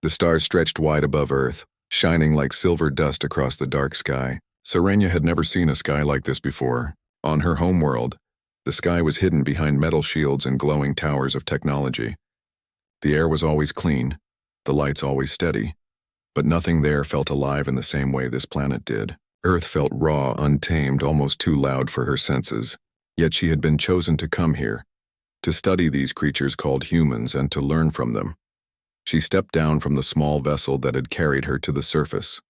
The stars stretched wide above Earth, shining like silver dust across the dark sky. Serenia had never seen a sky like this before. On her homeworld, the sky was hidden behind metal shields and glowing towers of technology. The air was always clean, the lights always steady, but nothing there felt alive in the same way this planet did. Earth felt raw, untamed, almost too loud for her senses. Yet she had been chosen to come here, to study these creatures called humans and to learn from them. She stepped down from the small vessel that had carried her to the surface.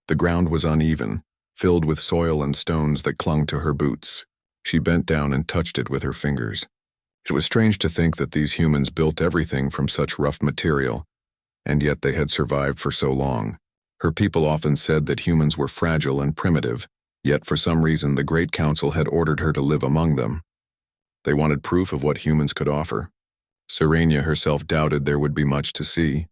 The ground was uneven, filled with soil and stones that clung to her boots. She bent down and touched it with her fingers. It was strange to think that these humans built everything from such rough material, and yet they had survived for so long. Her people often said that humans were fragile and primitive, yet for some reason the Great Council had ordered her to live among them. They wanted proof of what humans could offer. Serenia herself doubted there would be much to see.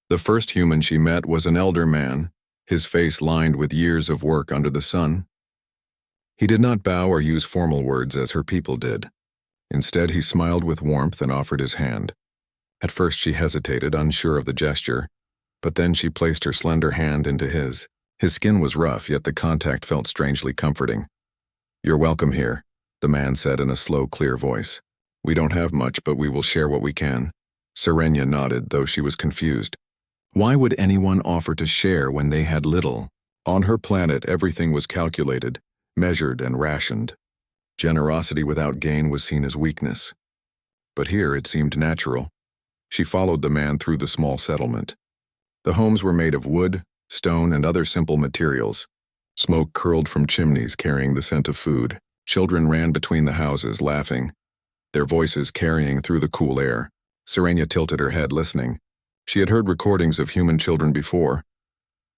The first human she met was an elder man, his face lined with years of work under the sun. He did not bow or use formal words as her people did. Instead, he smiled with warmth and offered his hand. At first she hesitated, unsure of the gesture, but then she placed her slender hand into his. His skin was rough, yet the contact felt strangely comforting. "You're welcome here," the man said in a slow, clear voice. "We don't have much, but we will share what we can." Serenia nodded, though she was confused. Why would anyone offer to share when they had little? On her planet, everything was calculated, measured, and rationed. Generosity without gain was seen as weakness. But here it seemed natural. She followed the man through the small settlement. The homes were made of wood, stone, and other simple materials. Smoke curled from chimneys carrying the scent of food. Children ran between the houses, laughing, their voices carrying through the cool air. Serenia tilted her head, listening. She had heard recordings of human children before,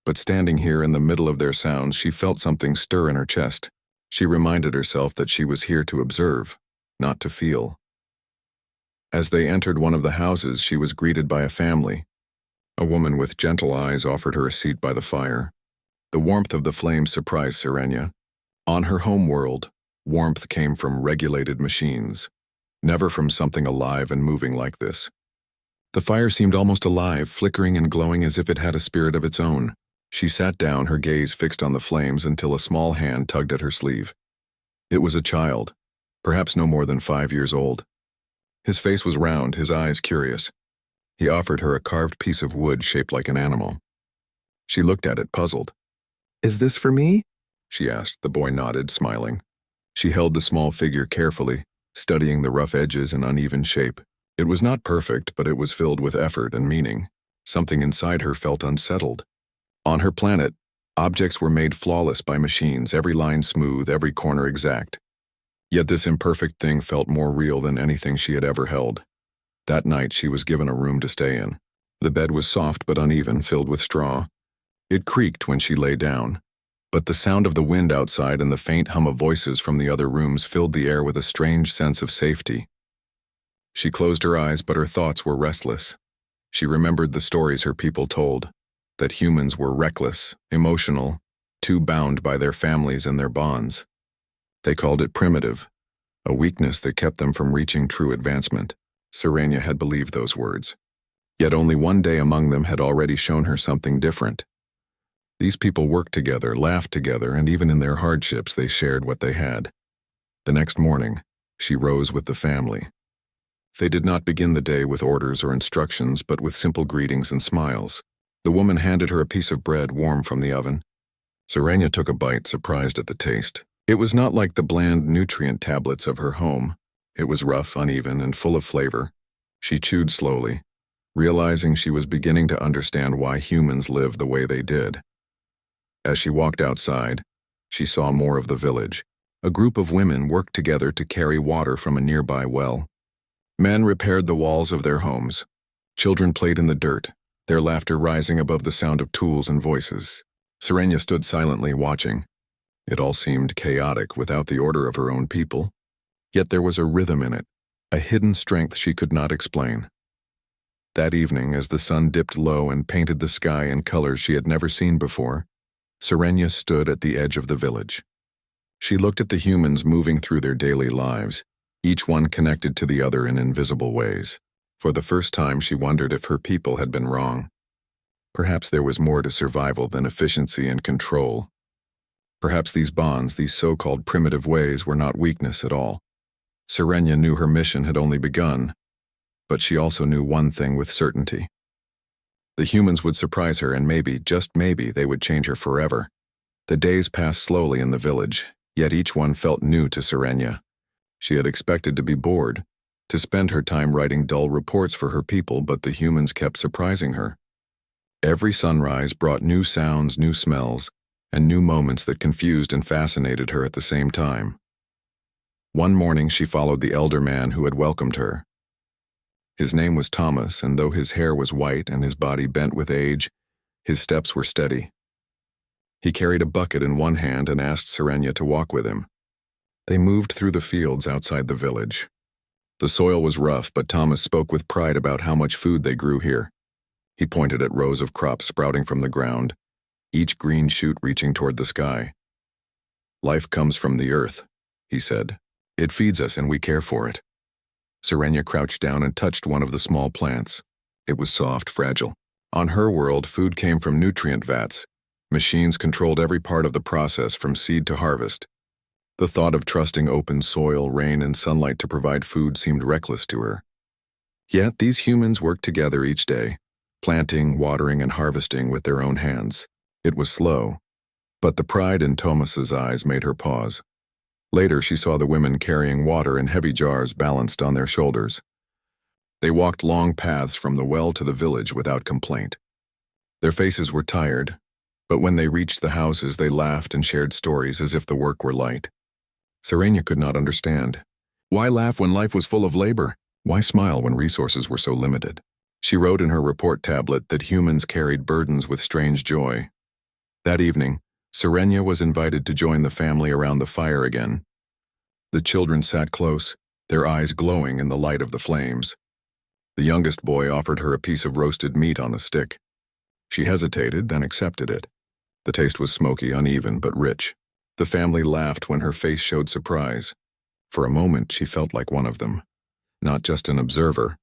but standing here in the middle of their sounds, she felt something stir in her chest. She reminded herself that she was here to observe, not to feel. As they entered one of the houses, she was greeted by a family. A woman with gentle eyes offered her a seat by the fire. The warmth of the flames surprised Serenia. On her home world, warmth came from regulated machines, never from something alive and moving like this. The fire seemed almost alive, flickering and glowing as if it had a spirit of its own. She sat down, her gaze fixed on the flames until a small hand tugged at her sleeve. It was a child, perhaps no more than 5 years old. His face was round, his eyes curious. He offered her a carved piece of wood shaped like an animal. She looked at it, puzzled. "Is this for me?" she asked. The boy nodded, smiling. She held the small figure carefully, studying the rough edges and uneven shape. It was not perfect, but it was filled with effort and meaning. Something inside her felt unsettled. On her planet, objects were made flawless by machines, every line smooth, every corner exact. Yet this imperfect thing felt more real than anything she had ever held. That night, she was given a room to stay in. The bed was soft but uneven, filled with straw. It creaked when she lay down, but the sound of the wind outside and the faint hum of voices from the other rooms filled the air with a strange sense of safety. She closed her eyes, but her thoughts were restless. She remembered the stories her people told, that humans were reckless, emotional, too bound by their families and their bonds. They called it primitive, a weakness that kept them from reaching true advancement. Serenia had believed those words. Yet only one day among them had already shown her something different. These people worked together, laughed together, and even in their hardships they shared what they had. The next morning, she rose with the family. They did not begin the day with orders or instructions, but with simple greetings and smiles. The woman handed her a piece of bread warm from the oven. Serenia took a bite, surprised at the taste. It was not like the bland nutrient tablets of her home. It was rough, uneven, and full of flavor. She chewed slowly, realizing she was beginning to understand why humans lived the way they did. As she walked outside, she saw more of the village. A group of women worked together to carry water from a nearby well. Men repaired the walls of their homes. Children played in the dirt, their laughter rising above the sound of tools and voices. Serenia stood silently watching. It all seemed chaotic without the order of her own people. Yet there was a rhythm in it, a hidden strength she could not explain. That evening, as the sun dipped low and painted the sky in colors she had never seen before, Serenia stood at the edge of the village. She looked at the humans moving through their daily lives, each one connected to the other in invisible ways. For the first time, she wondered if her people had been wrong. Perhaps there was more to survival than efficiency and control. Perhaps these bonds, these so-called primitive ways, were not weakness at all. Sirenia knew her mission had only begun, but she also knew one thing with certainty. The humans would surprise her, and maybe, just maybe, they would change her forever. The days passed slowly in the village, yet each one felt new to Sirenia. She had expected to be bored, to spend her time writing dull reports for her people, but the humans kept surprising her. Every sunrise brought new sounds, new smells, and new moments that confused and fascinated her at the same time. One morning she followed the elder man who had welcomed her. His name was Thomas, and though his hair was white and his body bent with age, his steps were steady. He carried a bucket in one hand and asked Sirenia to walk with him. They moved through the fields outside the village. The soil was rough, but Thomas spoke with pride about how much food they grew here. He pointed at rows of crops sprouting from the ground, each green shoot reaching toward the sky. "Life comes from the earth," he said. "It feeds us and we care for it." Sirenia crouched down and touched one of the small plants. It was soft, fragile. On her world, food came from nutrient vats. Machines controlled every part of the process from seed to harvest. The thought of trusting open soil, rain, and sunlight to provide food seemed reckless to her. Yet these humans worked together each day, planting, watering, and harvesting with their own hands. It was slow, but the pride in Thomas's eyes made her pause. Later, she saw the women carrying water in heavy jars balanced on their shoulders. They walked long paths from the well to the village without complaint. Their faces were tired, but when they reached the houses, they laughed and shared stories as if the work were light. Sirenia could not understand. Why laugh when life was full of labor? Why smile when resources were so limited? She wrote in her report tablet that humans carried burdens with strange joy. That evening, Sirenia was invited to join the family around the fire again. The children sat close, their eyes glowing in the light of the flames. The youngest boy offered her a piece of roasted meat on a stick. She hesitated, then accepted it. The taste was smoky, uneven, but rich. The family laughed when her face showed surprise. For a moment, she felt like one of them. Not just an observer,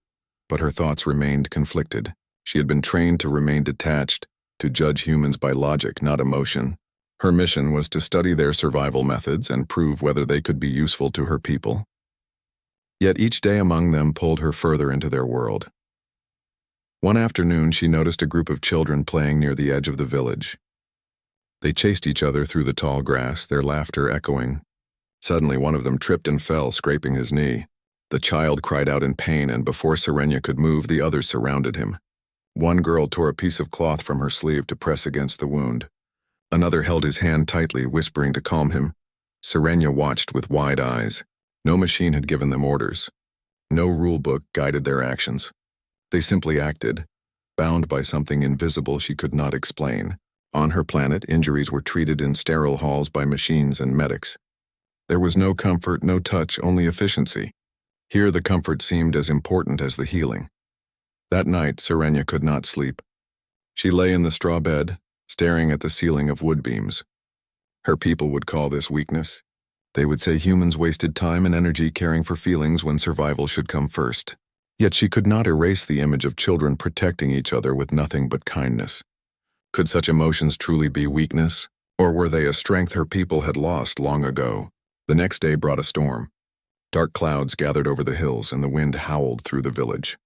but her thoughts remained conflicted. She had been trained to remain detached, to judge humans by logic, not emotion. Her mission was to study their survival methods and prove whether they could be useful to her people. Yet each day among them pulled her further into their world. One afternoon, she noticed a group of children playing near the edge of the village. They chased each other through the tall grass, their laughter echoing. Suddenly, one of them tripped and fell, scraping his knee. The child cried out in pain, and before Sirenia could move, the others surrounded him. One girl tore a piece of cloth from her sleeve to press against the wound. Another held his hand tightly, whispering to calm him. Sirenia watched with wide eyes. No machine had given them orders. No rule book guided their actions. They simply acted, bound by something invisible she could not explain. On her planet, injuries were treated in sterile halls by machines and medics. There was no comfort, no touch, only efficiency. Here the comfort seemed as important as the healing. That night, Sirenia could not sleep. She lay in the straw bed, staring at the ceiling of wood beams. Her people would call this weakness. They would say humans wasted time and energy caring for feelings when survival should come first. Yet she could not erase the image of children protecting each other with nothing but kindness. Could such emotions truly be weakness? Or were they a strength her people had lost long ago? The next day brought a storm. Dark clouds gathered over the hills and the wind howled through the village.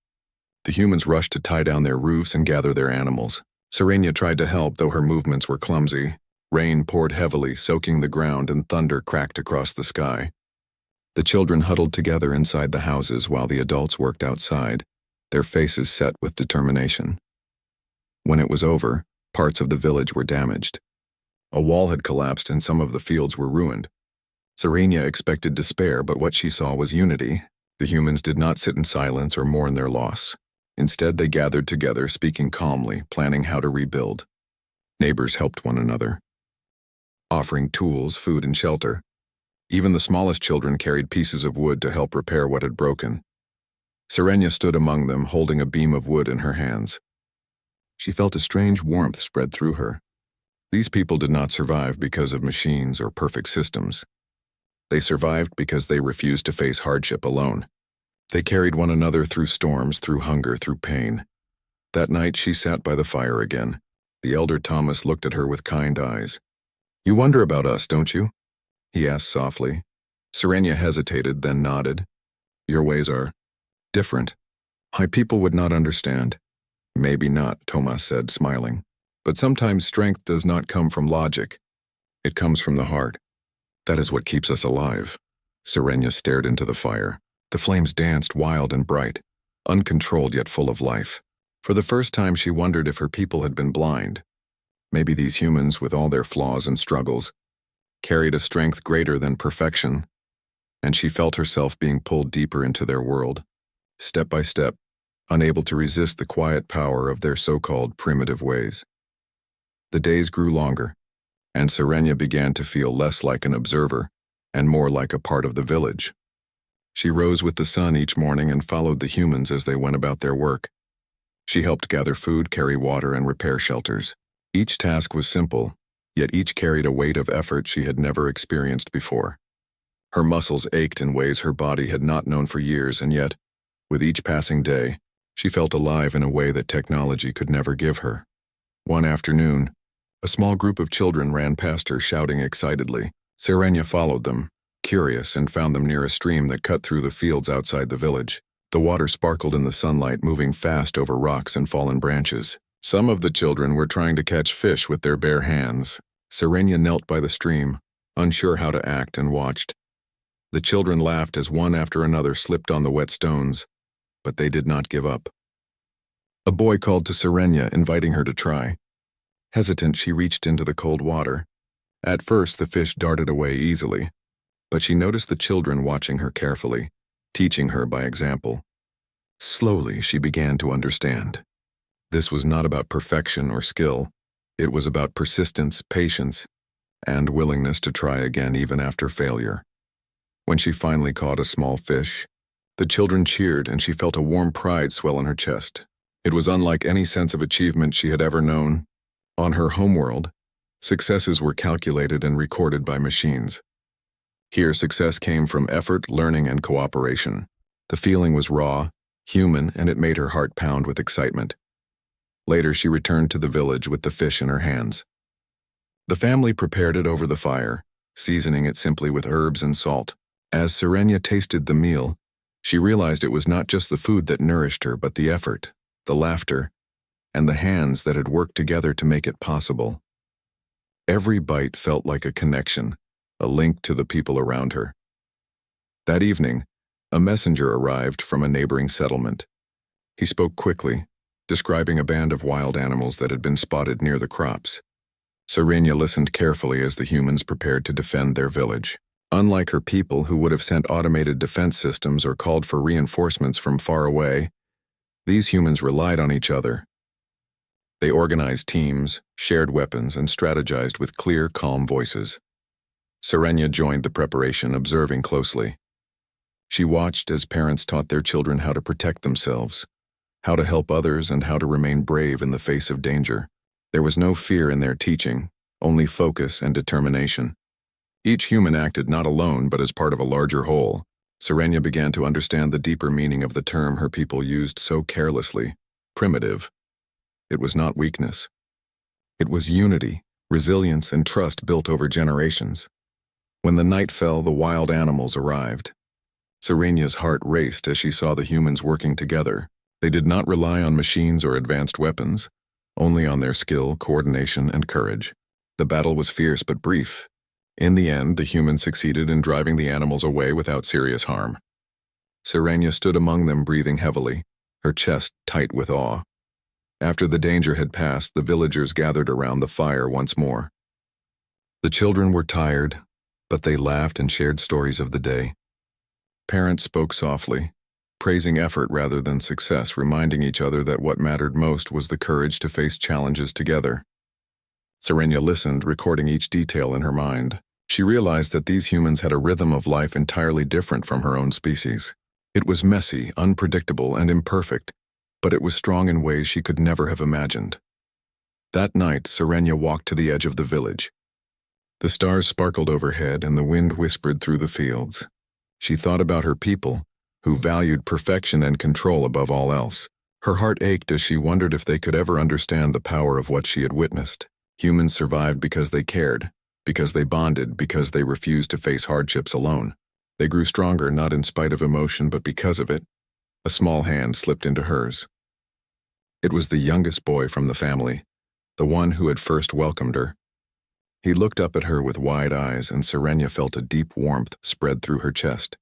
The humans rushed to tie down their roofs and gather their animals. Sirenia tried to help, though her movements were clumsy. Rain poured heavily, soaking the ground, and thunder cracked across the sky. The children huddled together inside the houses while the adults worked outside, their faces set with determination. When it was over, parts of the village were damaged. A wall had collapsed and some of the fields were ruined. Sirenia expected despair, but what she saw was unity. The humans did not sit in silence or mourn their loss. Instead, they gathered together, speaking calmly, planning how to rebuild. Neighbors helped one another, offering tools, food, and shelter. Even the smallest children carried pieces of wood to help repair what had broken. Sirenia stood among them, holding a beam of wood in her hands. She felt a strange warmth spread through her. These people did not survive because of machines or perfect systems. They survived because they refused to face hardship alone. They carried one another through storms, through hunger, through pain. That night she sat by the fire again. The elder Thomas looked at her with kind eyes. "You wonder about us, don't you?" he asked softly. Serenia hesitated, then nodded. "Your ways are different. My people would not understand." "Maybe not," Thomas said, smiling. "But sometimes strength does not come from logic. It comes from the heart. That is what keeps us alive." Serenia stared into the fire. The flames danced wild and bright, uncontrolled yet full of life. For the first time she wondered if her people had been blind. Maybe these humans, with all their flaws and struggles, carried a strength greater than perfection, and she felt herself being pulled deeper into their world, step by step, unable to resist the quiet power of their so-called primitive ways. The days grew longer, and Serenia began to feel less like an observer and more like a part of the village. She rose with the sun each morning and followed the humans as they went about their work. She helped gather food, carry water, and repair shelters. Each task was simple, yet each carried a weight of effort she had never experienced before. Her muscles ached in ways her body had not known for years, and yet, with each passing day, she felt alive in a way that technology could never give her. One afternoon, a small group of children ran past her shouting excitedly. Serenia followed them, curious, and found them near a stream that cut through the fields outside the village. The water sparkled in the sunlight, moving fast over rocks and fallen branches. Some of the children were trying to catch fish with their bare hands. Serenia knelt by the stream, unsure how to act, and watched. The children laughed as one after another slipped on the wet stones, but they did not give up. A boy called to Serenia, inviting her to try. Hesitant, she reached into the cold water. At first, the fish darted away easily, but she noticed the children watching her carefully, teaching her by example. Slowly, she began to understand. This was not about perfection or skill. It was about persistence, patience, and willingness to try again even after failure. When she finally caught a small fish, the children cheered and she felt a warm pride swell in her chest. It was unlike any sense of achievement she had ever known. On her homeworld, successes were calculated and recorded by machines. Here, success came from effort, learning, and cooperation. The feeling was raw, human, and it made her heart pound with excitement. Later, she returned to the village with the fish in her hands. The family prepared it over the fire, seasoning it simply with herbs and salt. As Serenia tasted the meal, she realized it was not just the food that nourished her, but the effort, the laughter, and the hands that had worked together to make it possible. Every bite felt like a connection, a link to the people around her. That evening, a messenger arrived from a neighboring settlement. He spoke quickly, describing a band of wild animals that had been spotted near the crops. Serenia listened carefully as the humans prepared to defend their village. Unlike her people, who would have sent automated defense systems or called for reinforcements from far away, these humans relied on each other. They organized teams, shared weapons, and strategized with clear, calm voices. Serenia joined the preparation, observing closely. She watched as parents taught their children how to protect themselves, how to help others, and how to remain brave in the face of danger. There was no fear in their teaching, only focus and determination. Each human acted not alone but as part of a larger whole. Serenia began to understand the deeper meaning of the term her people used so carelessly: primitive. It was not weakness. It was unity, resilience, and trust built over generations. When the night fell, the wild animals arrived. Serenia's heart raced as she saw the humans working together. They did not rely on machines or advanced weapons, only on their skill, coordination, and courage. The battle was fierce but brief. In the end, the humans succeeded in driving the animals away without serious harm. Serenia stood among them, breathing heavily, her chest tight with awe. After the danger had passed, the villagers gathered around the fire once more. The children were tired, but they laughed and shared stories of the day. Parents spoke softly, praising effort rather than success, reminding each other that what mattered most was the courage to face challenges together. Serenia listened, recording each detail in her mind. She realized that these humans had a rhythm of life entirely different from her own species. It was messy, unpredictable, and imperfect, but it was strong in ways she could never have imagined. That night, Serenia walked to the edge of the village. The stars sparkled overhead and the wind whispered through the fields. She thought about her people, who valued perfection and control above all else. Her heart ached as she wondered if they could ever understand the power of what she had witnessed. Humans survived because they cared, because they bonded, because they refused to face hardships alone. They grew stronger not in spite of emotion but because of it. A small hand slipped into hers. It was the youngest boy from the family, the one who had first welcomed her. He looked up at her with wide eyes, and Sirenia felt a deep warmth spread through her chest.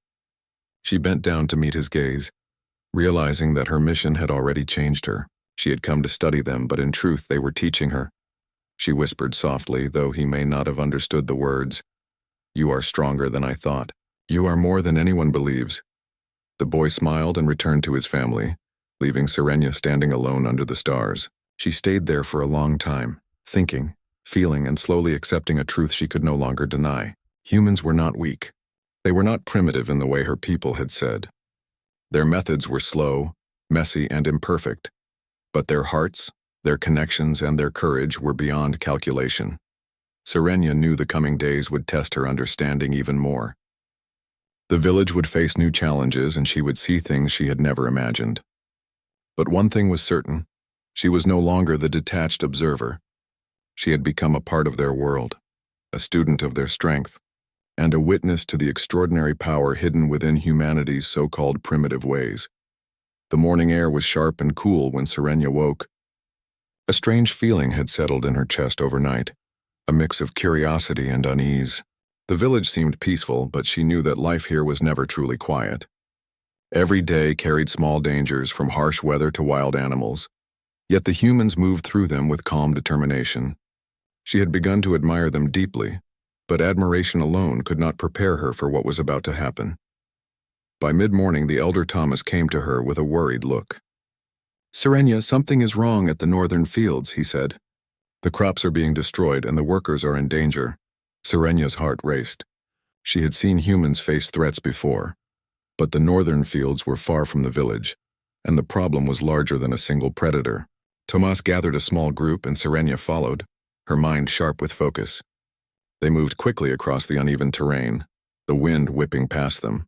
She bent down to meet his gaze, realizing that her mission had already changed her. She had come to study them, but in truth they were teaching her. She whispered softly, though he may not have understood the words, "You are stronger than I thought. You are more than anyone believes." The boy smiled and returned to his family, leaving Sirenia standing alone under the stars. She stayed there for a long time, thinking, feeling, and slowly accepting a truth she could no longer deny. Humans were not weak. They were not primitive in the way her people had said. Their methods were slow, messy, and imperfect, but their hearts, their connections, and their courage were beyond calculation. Sirenia knew the coming days would test her understanding even more. The village would face new challenges, and she would see things she had never imagined. But one thing was certain: she was no longer the detached observer. She had become a part of their world, a student of their strength, and a witness to the extraordinary power hidden within humanity's so-called primitive ways. The morning air was sharp and cool when Sirenia woke. A strange feeling had settled in her chest overnight, a mix of curiosity and unease. The village seemed peaceful, but she knew that life here was never truly quiet. Every day carried small dangers, from harsh weather to wild animals, yet the humans moved through them with calm determination. She had begun to admire them deeply, but admiration alone could not prepare her for what was about to happen. By mid-morning, the elder Thomas came to her with a worried look. "Sirenia, something is wrong at the northern fields," he said. "The crops are being destroyed and the workers are in danger." Sirenia's heart raced. She had seen humans face threats before, but the northern fields were far from the village, and the problem was larger than a single predator. Tomas gathered a small group and Sirenia followed, her mind sharp with focus. They moved quickly across the uneven terrain, the wind whipping past them.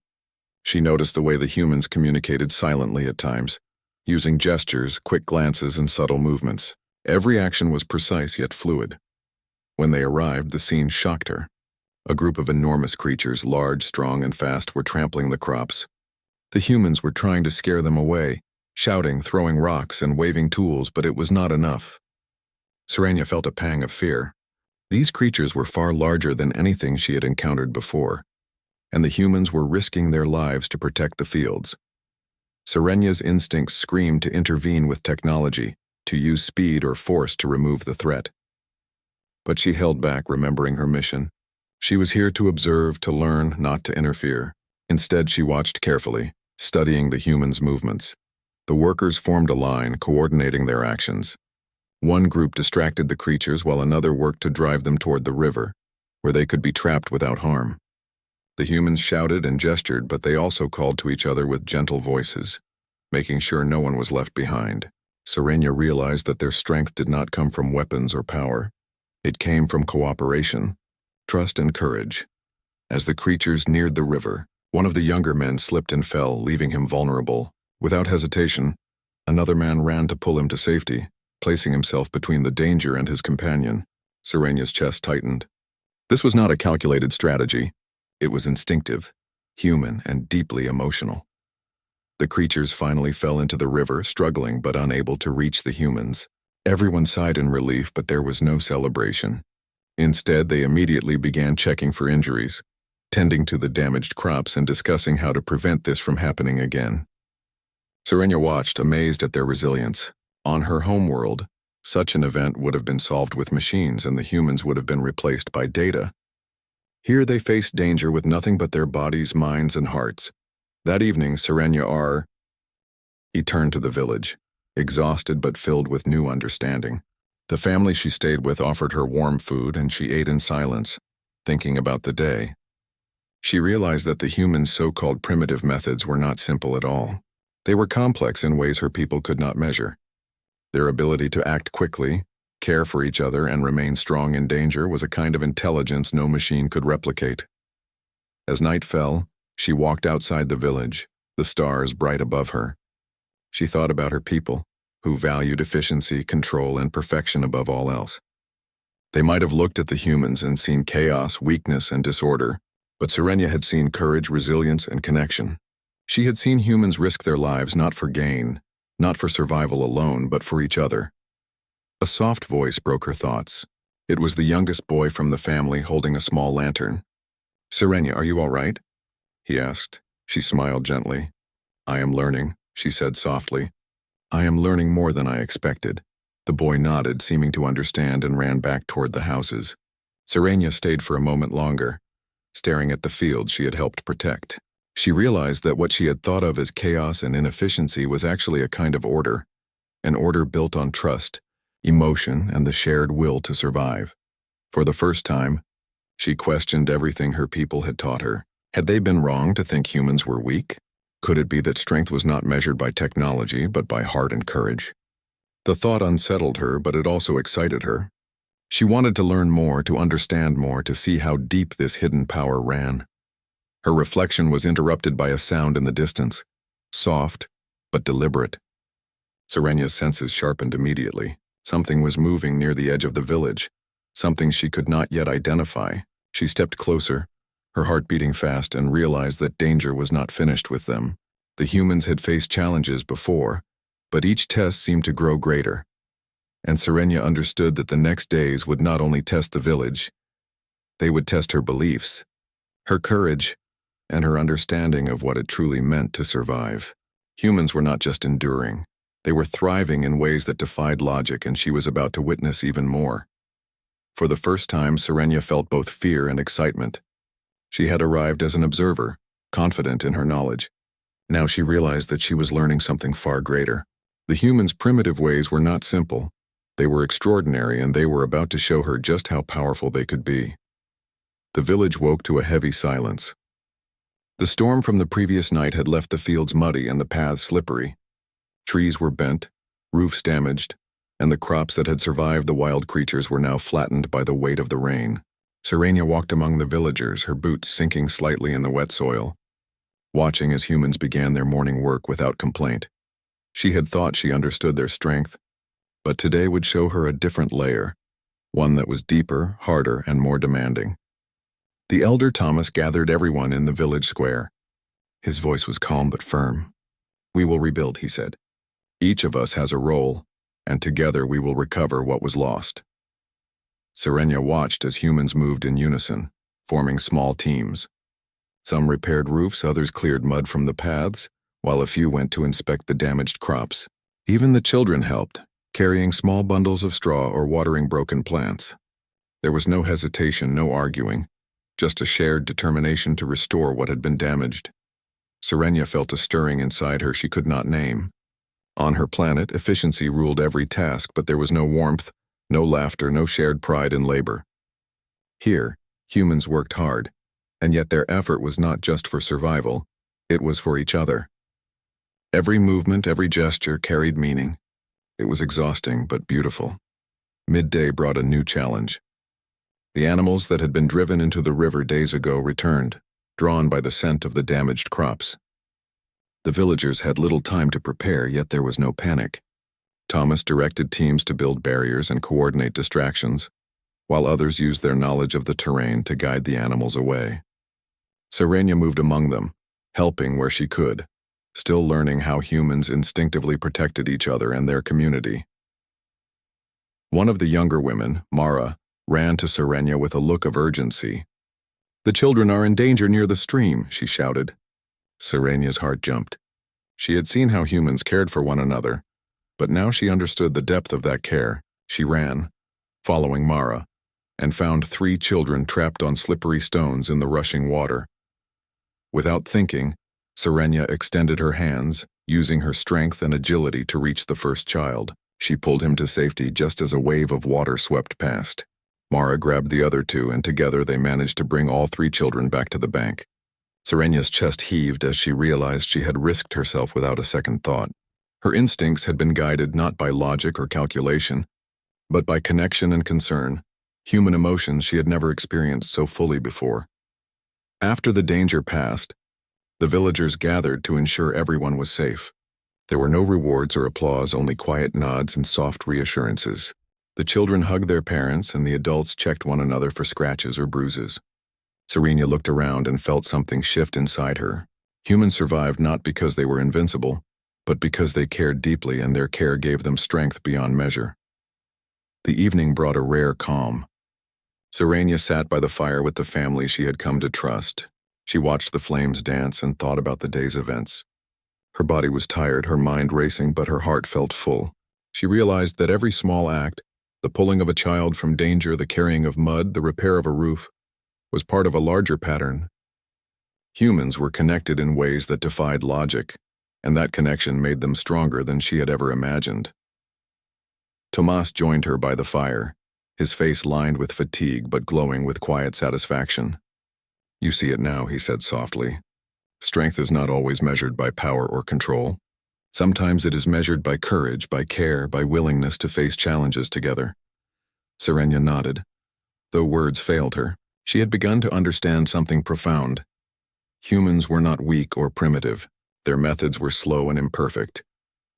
She noticed the way the humans communicated silently at times, using gestures, quick glances, and subtle movements. Every action was precise yet fluid. When they arrived, the scene shocked her. A group of enormous creatures, large, strong, and fast, were trampling the crops. The humans were trying to scare them away, shouting, throwing rocks, and waving tools, but it was not enough. Sirenia felt a pang of fear. These creatures were far larger than anything she had encountered before, and the humans were risking their lives to protect the fields. Sirenia's instincts screamed to intervene with technology, to use speed or force to remove the threat. But she held back, remembering her mission. She was here to observe, to learn, not to interfere. Instead, she watched carefully, studying the humans' movements. The workers formed a line, coordinating their actions. One group distracted the creatures while another worked to drive them toward the river, where they could be trapped without harm. The humans shouted and gestured, but they also called to each other with gentle voices, making sure no one was left behind. Sirenia realized that their strength did not come from weapons or power. It came from cooperation, trust, and courage. As the creatures neared the river, one of the younger men slipped and fell, leaving him vulnerable. Without hesitation, another man ran to pull him to safety, placing himself between the danger and his companion. Sirenia's chest tightened. This was not a calculated strategy. It was instinctive, human, and deeply emotional. The creatures finally fell into the river, struggling but unable to reach the humans. Everyone sighed in relief, but there was no celebration. Instead, they immediately began checking for injuries, tending to the damaged crops, and discussing how to prevent this from happening again. Sirenia watched, amazed at their resilience. On her homeworld, such an event would have been solved with machines, and the humans would have been replaced by data. Here they faced danger with nothing but their bodies, minds, and hearts. That evening, He turned to the village, exhausted but filled with new understanding. The family she stayed with offered her warm food, and she ate in silence, thinking about the day. She realized that the humans' so-called primitive methods were not simple at all. They were complex in ways her people could not measure. Their ability to act quickly, care for each other, and remain strong in danger was a kind of intelligence no machine could replicate. As night fell, she walked outside the village, the stars bright above her. She thought about her people, who valued efficiency, control, and perfection above all else. They might have looked at the humans and seen chaos, weakness, and disorder, but Serenia had seen courage, resilience, and connection. She had seen humans risk their lives not for gain, not for survival alone, but for each other. A soft voice broke her thoughts. It was the youngest boy from the family holding a small lantern. "Serenia, are you all right?" he asked. She smiled gently. "I am learning," she said softly. "I am learning more than I expected." The boy nodded, seeming to understand, and ran back toward the houses. Serenia stayed for a moment longer, staring at the field she had helped protect. She realized that what she had thought of as chaos and inefficiency was actually a kind of order, an order built on trust, emotion, and the shared will to survive. For the first time, she questioned everything her people had taught her. Had they been wrong to think humans were weak? Could it be that strength was not measured by technology, but by heart and courage? The thought unsettled her, but it also excited her. She wanted to learn more, to understand more, to see how deep this hidden power ran. Her reflection was interrupted by a sound in the distance, soft, but deliberate. Serenia's senses sharpened immediately. Something was moving near the edge of the village, something she could not yet identify. She stepped closer, her heart beating fast, and realized that danger was not finished with them. The humans had faced challenges before, but each test seemed to grow greater. And Serenia understood that the next days would not only test the village, they would test her beliefs, her courage, and her understanding of what it truly meant to survive. Humans were not just enduring. They were thriving in ways that defied logic, and she was about to witness even more. For the first time, Serenia felt both fear and excitement. She had arrived as an observer, confident in her knowledge. Now she realized that she was learning something far greater. The humans' primitive ways were not simple. They were extraordinary, and they were about to show her just how powerful they could be. The village woke to a heavy silence. The storm from the previous night had left the fields muddy and the paths slippery. Trees were bent, roofs damaged, and the crops that had survived the wild creatures were now flattened by the weight of the rain. Serenia walked among the villagers, her boots sinking slightly in the wet soil, watching as humans began their morning work without complaint. She had thought she understood their strength, but today would show her a different layer, one that was deeper, harder, and more demanding. The elder Thomas gathered everyone in the village square. His voice was calm but firm. "We will rebuild," he said. "Each of us has a role, and together we will recover what was lost." Serenia watched as humans moved in unison, forming small teams. Some repaired roofs, others cleared mud from the paths, while a few went to inspect the damaged crops. Even the children helped, carrying small bundles of straw or watering broken plants. There was no hesitation, no arguing, just a shared determination to restore what had been damaged. Serenia felt a stirring inside her she could not name. On her planet, efficiency ruled every task, but there was no warmth, no laughter, no shared pride in labor. Here, humans worked hard, and yet their effort was not just for survival, it was for each other. Every movement, every gesture carried meaning. It was exhausting but beautiful. Midday brought a new challenge. The animals that had been driven into the river days ago returned, drawn by the scent of the damaged crops. The villagers had little time to prepare, yet there was no panic. Thomas directed teams to build barriers and coordinate distractions, while others used their knowledge of the terrain to guide the animals away. Serenia moved among them, helping where she could, still learning how humans instinctively protected each other and their community. One of the younger women, Mara, ran to Serenia with a look of urgency. "The children are in danger near the stream," she shouted. Serenia's heart jumped. She had seen how humans cared for one another, but now she understood the depth of that care. She ran, following Mara, and found 3 children trapped on slippery stones in the rushing water. Without thinking, Serenia extended her hands, using her strength and agility to reach the first child. She pulled him to safety just as a wave of water swept past. Mara grabbed the other 2, and together they managed to bring all 3 children back to the bank. Serenia's chest heaved as she realized she had risked herself without a second thought. Her instincts had been guided not by logic or calculation, but by connection and concern, human emotions she had never experienced so fully before. After the danger passed, The villagers gathered to ensure everyone was safe. There were no rewards or applause, only quiet nods and soft reassurances. The children hugged their parents, and the adults checked one another for scratches or bruises. Serena looked around and felt something shift inside her. Humans survived not because they were invincible, but because they cared deeply, and their care gave them strength beyond measure. The evening brought a rare calm. Serena sat by the fire with the family she had come to trust. She watched the flames dance and thought about the day's events. Her body was tired, her mind racing, but her heart felt full. She realized that every small act, the pulling of a child from danger, the carrying of mud, the repair of a roof, was part of a larger pattern. Humans were connected in ways that defied logic, and that connection made them stronger than she had ever imagined. Tomas joined her by the fire, his face lined with fatigue but glowing with quiet satisfaction. "You see it now," he said softly. "Strength is not always measured by power or control. Sometimes it is measured by courage, by care, by willingness to face challenges together." Serena nodded. Though words failed her, she had begun to understand something profound. Humans were not weak or primitive. Their methods were slow and imperfect,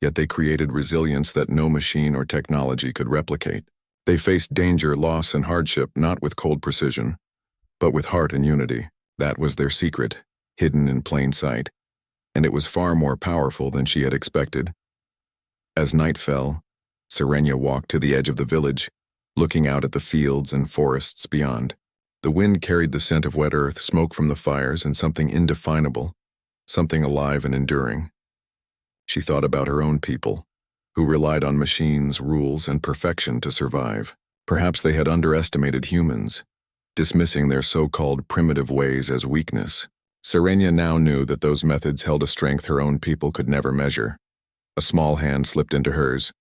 yet they created resilience that no machine or technology could replicate. They faced danger, loss, and hardship not with cold precision, but with heart and unity. That was their secret, hidden in plain sight, and it was far more powerful than she had expected. As night fell, Serena walked to the edge of the village, looking out at the fields and forests beyond. The wind carried the scent of wet earth, smoke from the fires, and something indefinable, something alive and enduring. She thought about her own people, who relied on machines, rules, and perfection to survive. Perhaps they had underestimated humans, dismissing their so-called primitive ways as weakness. Serena now knew that those methods held a strength her own people could never measure. A small hand slipped into hers.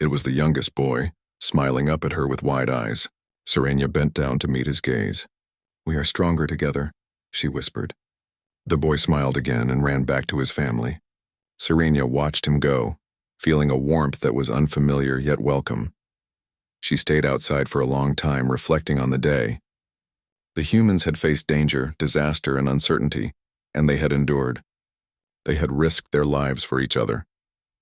It was the youngest boy, smiling up at her with wide eyes. Serena bent down to meet his gaze. "We are stronger together," she whispered. The boy smiled again and ran back to his family. Serena watched him go, feeling a warmth that was unfamiliar yet welcome. She stayed outside for a long time, reflecting on the day. The humans had faced danger, disaster, and uncertainty, and they had endured. They had risked their lives for each other,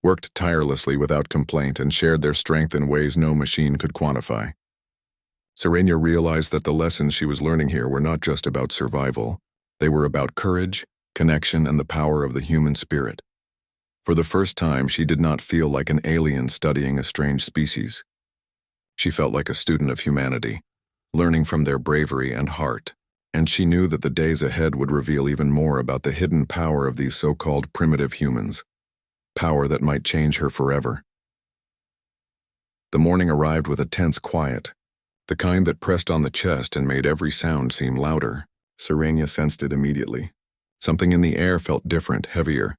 worked tirelessly without complaint, and shared their strength in ways no machine could quantify. Serena realized that the lessons she was learning here were not just about survival. They were about courage, connection, and the power of the human spirit. For the first time, she did not feel like an alien studying a strange species. She felt like a student of humanity, learning from their bravery and heart, and she knew that the days ahead would reveal even more about the hidden power of these so-called primitive humans, power that might change her forever. The morning arrived with a tense quiet, the kind that pressed on the chest and made every sound seem louder. Serena sensed it immediately. Something in the air felt different, heavier,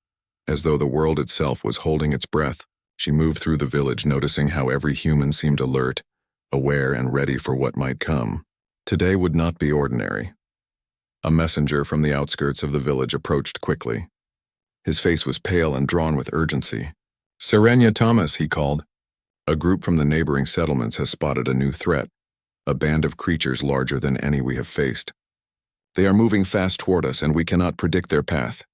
as though the world itself was holding its breath. She moved through the village, noticing how every human seemed alert, aware, and ready for what might come. Today would not be ordinary. A messenger from the outskirts of the village approached quickly. His face was pale and drawn with urgency. "Serena Thomas," he called. "A group from the neighboring settlements has spotted a new threat, a band of creatures larger than any we have faced. They are moving fast toward us, and we cannot predict their path."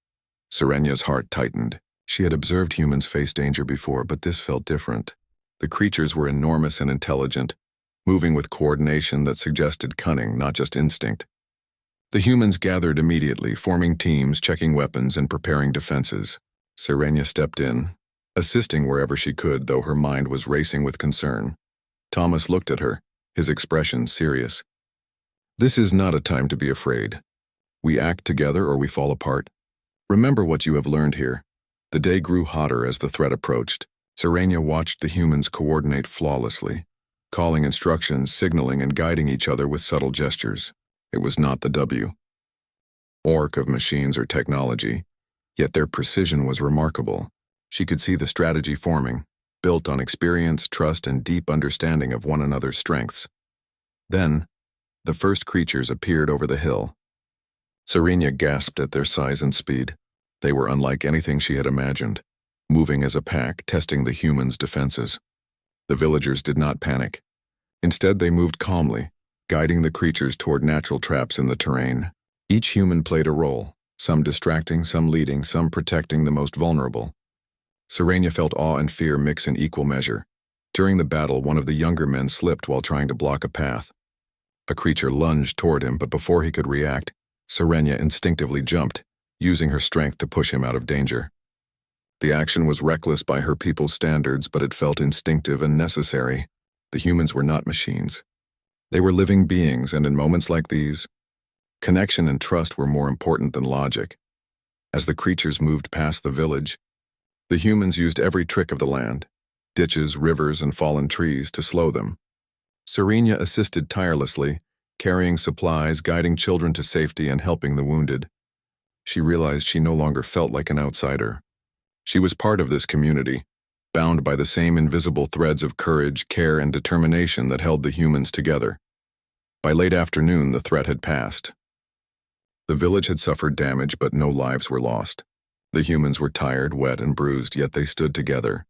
Serena's heart tightened. She had observed humans face danger before, but this felt different. The creatures were enormous and intelligent, moving with coordination that suggested cunning, not just instinct. The humans gathered immediately, forming teams, checking weapons, and preparing defenses. Serena stepped in, assisting wherever she could, though her mind was racing with concern. Thomas looked at her, his expression serious. "This is not a time to be afraid. We act together or we fall apart. Remember what you have learned here." The day grew hotter as the threat approached. Serena watched the humans coordinate flawlessly, calling instructions, signaling, and guiding each other with subtle gestures. It was not the Orc of machines or technology, yet their precision was remarkable. She could see the strategy forming, built on experience, trust, and deep understanding of one another's strengths. Then, the first creatures appeared over the hill. Serena gasped at their size and speed. They were unlike anything she had imagined, moving as a pack, testing the humans' defenses. The villagers did not panic. Instead, they moved calmly, guiding the creatures toward natural traps in the terrain. Each human played a role, some distracting, some leading, some protecting the most vulnerable. Sirenia felt awe and fear mix in equal measure. During the battle, one of the younger men slipped while trying to block a path. A creature lunged toward him, but before he could react, Sirenia instinctively jumped, using her strength to push him out of danger. The action was reckless by her people's standards, but it felt instinctive and necessary. The humans were not machines. They were living beings, and in moments like these, connection and trust were more important than logic. As the creatures moved past the village, the humans used every trick of the land, ditches, rivers, and fallen trees, to slow them. Sirenia assisted tirelessly, carrying supplies, guiding children to safety, and helping the wounded. She realized she no longer felt like an outsider. She was part of this community, bound by the same invisible threads of courage, care, and determination that held the humans together. By late afternoon, the threat had passed. The village had suffered damage, but no lives were lost. The humans were tired, wet, and bruised, yet they stood together,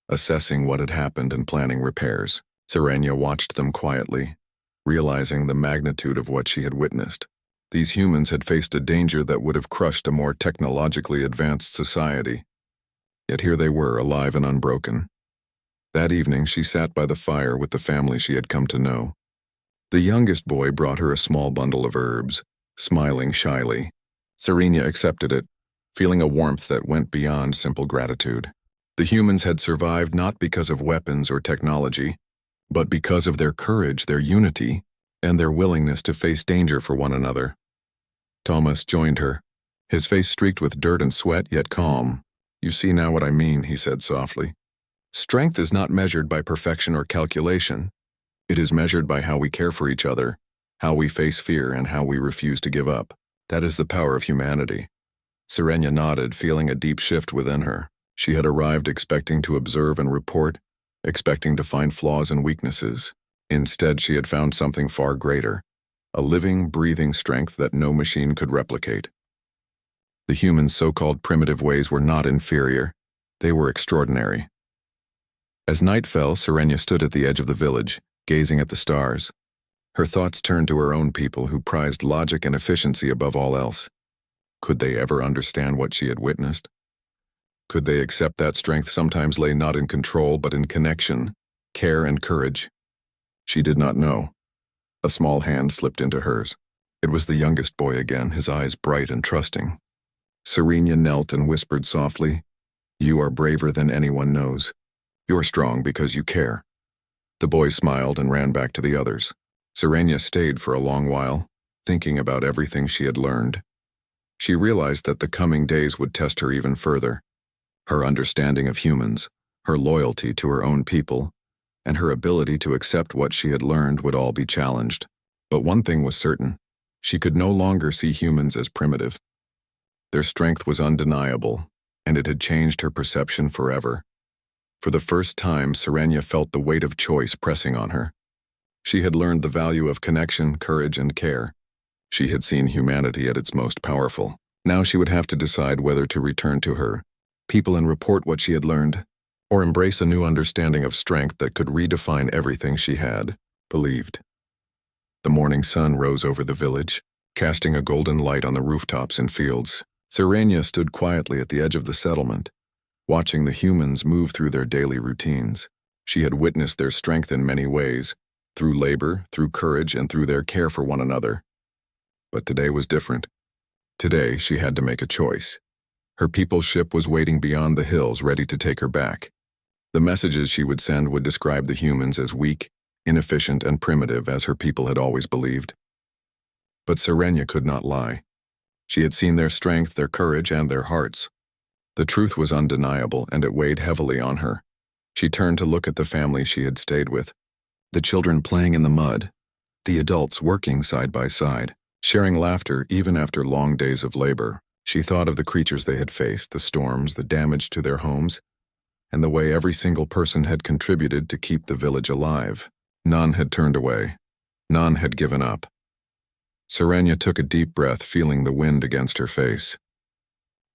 assessing what had happened and planning repairs. Sirenia watched them quietly, realizing the magnitude of what she had witnessed. These humans had faced a danger that would have crushed a more technologically advanced society. Yet here they were, alive and unbroken. That evening, she sat by the fire with the family she had come to know. The youngest boy brought her a small bundle of herbs, smiling shyly. Sirenia accepted it, feeling a warmth that went beyond simple gratitude. The humans had survived not because of weapons or technology, but because of their courage, their unity, and their willingness to face danger for one another. Thomas joined her, his face streaked with dirt and sweat, yet calm. "You see now what I mean," he said softly. "Strength is not measured by perfection or calculation. It is measured by how we care for each other, how we face fear, and how we refuse to give up. That is the power of humanity." Sirenia nodded, feeling a deep shift within her. She had arrived expecting to observe and report, expecting to find flaws and weaknesses. Instead, she had found something far greater, a living, breathing strength that no machine could replicate. The humans' so-called primitive ways were not inferior. They were extraordinary. As night fell, Sirenia stood at the edge of the village, gazing at the stars. Her thoughts turned to her own people, who prized logic and efficiency above all else. Could they ever understand what she had witnessed? Could they accept that strength sometimes lay not in control but in connection, care, and courage? She did not know. A small hand slipped into hers. It was the youngest boy again, his eyes bright and trusting. Sirenia knelt and whispered softly, "You are braver than anyone knows. You're strong because you care." The boy smiled and ran back to the others. Sirenia stayed for a long while, thinking about everything she had learned. She realized that the coming days would test her even further. Her understanding of humans, her loyalty to her own people, and her ability to accept what she had learned would all be challenged. But one thing was certain: she could no longer see humans as primitive. Their strength was undeniable, and it had changed her perception forever. For the first time, Sirenia felt the weight of choice pressing on her. She had learned the value of connection, courage, and care. She had seen humanity at its most powerful. Now she would have to decide whether to return to her people and report what she had learned, or embrace a new understanding of strength that could redefine everything she had believed. The morning sun rose over the village, casting a golden light on the rooftops and fields. Sirenia stood quietly at the edge of the settlement, watching the humans move through their daily routines. She had witnessed their strength in many ways, through labor, through courage, and through their care for one another. But today was different. Today, she had to make a choice. Her people's ship was waiting beyond the hills, ready to take her back. The messages she would send would describe the humans as weak, inefficient, and primitive, as her people had always believed. But Sirenia could not lie. She had seen their strength, their courage, and their hearts. The truth was undeniable, and it weighed heavily on her. She turned to look at the family she had stayed with, the children playing in the mud, the adults working side by side, sharing laughter even after long days of labor. She thought of the creatures they had faced, the storms, the damage to their homes, and the way every single person had contributed to keep the village alive. None had turned away. None had given up. Sirenia took a deep breath, feeling the wind against her face.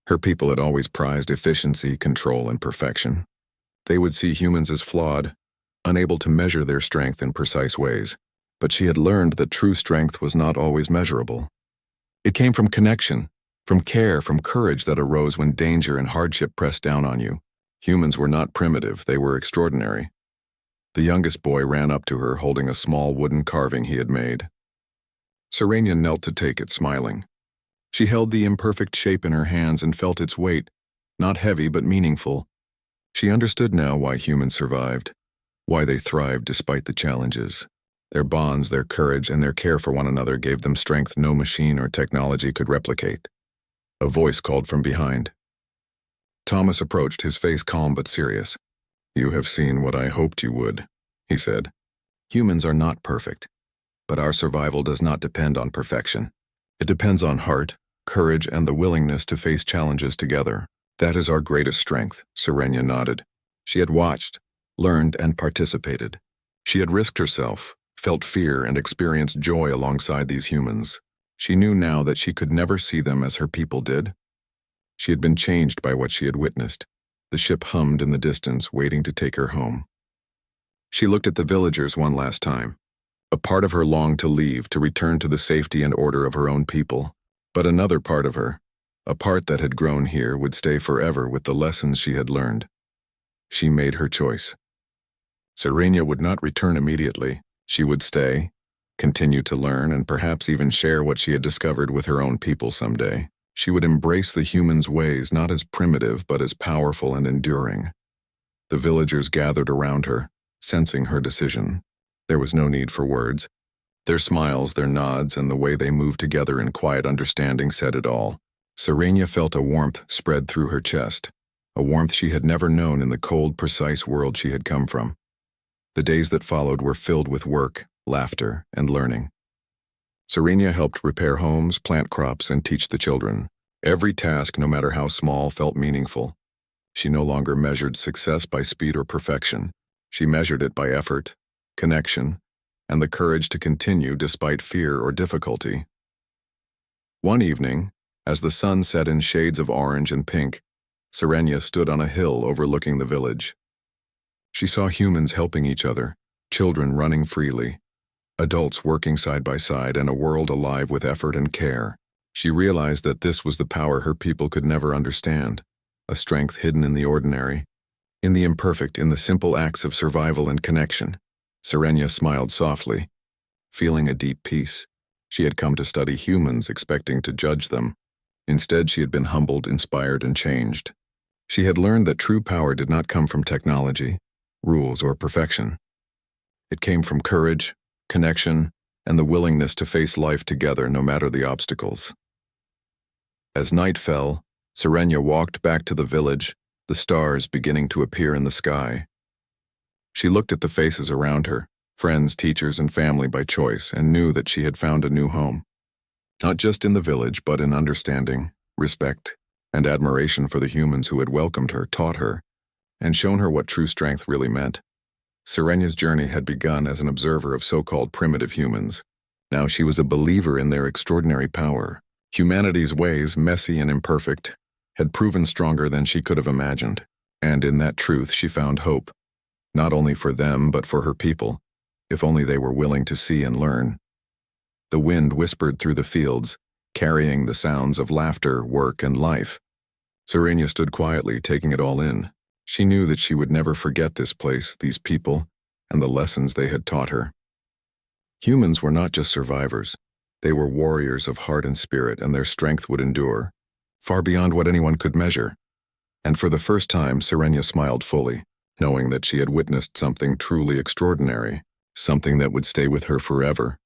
Her people had always prized efficiency, control, and perfection. They would see humans as flawed, unable to measure their strength in precise ways. But she had learned that true strength was not always measurable. It came from connection, From care, from courage that arose when danger and hardship pressed down on you. Humans were not primitive, they were extraordinary. The youngest boy ran up to her, holding a small wooden carving he had made. Sirenia knelt to take it, smiling. She held the imperfect shape in her hands and felt its weight, not heavy but meaningful. She understood now why humans survived, why they thrived despite the challenges. Their bonds, their courage, and their care for one another gave them strength no machine or technology could replicate. A voice called from behind. Thomas approached, his face calm but serious. "You have seen what I hoped you would," he said. "Humans are not perfect, but our survival does not depend on perfection. It depends on heart, courage, and the willingness to face challenges together. That is our greatest strength," Sirenia nodded. She had watched, learned, and participated. She had risked herself, felt fear, and experienced joy alongside these humans. She knew now that she could never see them as her people did. She had been changed by what she had witnessed. The ship hummed in the distance, waiting to take her home. She looked at the villagers one last time. A part of her longed to leave, to return to the safety and order of her own people. But another part of her, a part that had grown here, would stay forever with the lessons she had learned. She made her choice. Sirenia would not return immediately. She would stay, continue to learn, and perhaps even share what she had discovered with her own people someday. She would embrace the humans' ways, not as primitive, but as powerful and enduring. The villagers gathered around her, sensing her decision. There was no need for words. Their smiles, their nods, and the way they moved together in quiet understanding said it all. Sirenia felt a warmth spread through her chest, a warmth she had never known in the cold, precise world she had come from. The days that followed were filled with work, laughter, and learning. Sirenia helped repair homes, plant crops, and teach the children. Every task, no matter how small, felt meaningful. She no longer measured success by speed or perfection. She measured it by effort, connection, and the courage to continue despite fear or difficulty. One evening, as the sun set in shades of orange and pink, Sirenia stood on a hill overlooking the village. She saw humans helping each other, children running freely, adults working side by side, and a world alive with effort and care. She realized that this was the power her people could never understand, a strength hidden in the ordinary, in the imperfect, in the simple acts of survival and connection. Sirenia smiled softly, feeling a deep peace. She had come to study humans, expecting to judge them. Instead, she had been humbled, inspired, and changed. She had learned that true power did not come from technology, rules, or perfection. It came from courage, connection, and the willingness to face life together no matter the obstacles. As night fell, Sirenia walked back to the village, the stars beginning to appear in the sky. She looked at the faces around her, friends, teachers, and family by choice, and knew that she had found a new home. Not just in the village, but in understanding, respect, and admiration for the humans who had welcomed her, taught her, and shown her what true strength really meant. Sirenia's journey had begun as an observer of so-called primitive humans. Now she was a believer in their extraordinary power. Humanity's ways, messy and imperfect, had proven stronger than she could have imagined. And in that truth she found hope. Not only for them, but for her people, if only they were willing to see and learn. The wind whispered through the fields, carrying the sounds of laughter, work, and life. Sirenia stood quietly, taking it all in. She knew that she would never forget this place, these people, and the lessons they had taught her. Humans were not just survivors. They were warriors of heart and spirit, and their strength would endure, far beyond what anyone could measure. And for the first time, Sirenia smiled fully, knowing that she had witnessed something truly extraordinary, something that would stay with her forever.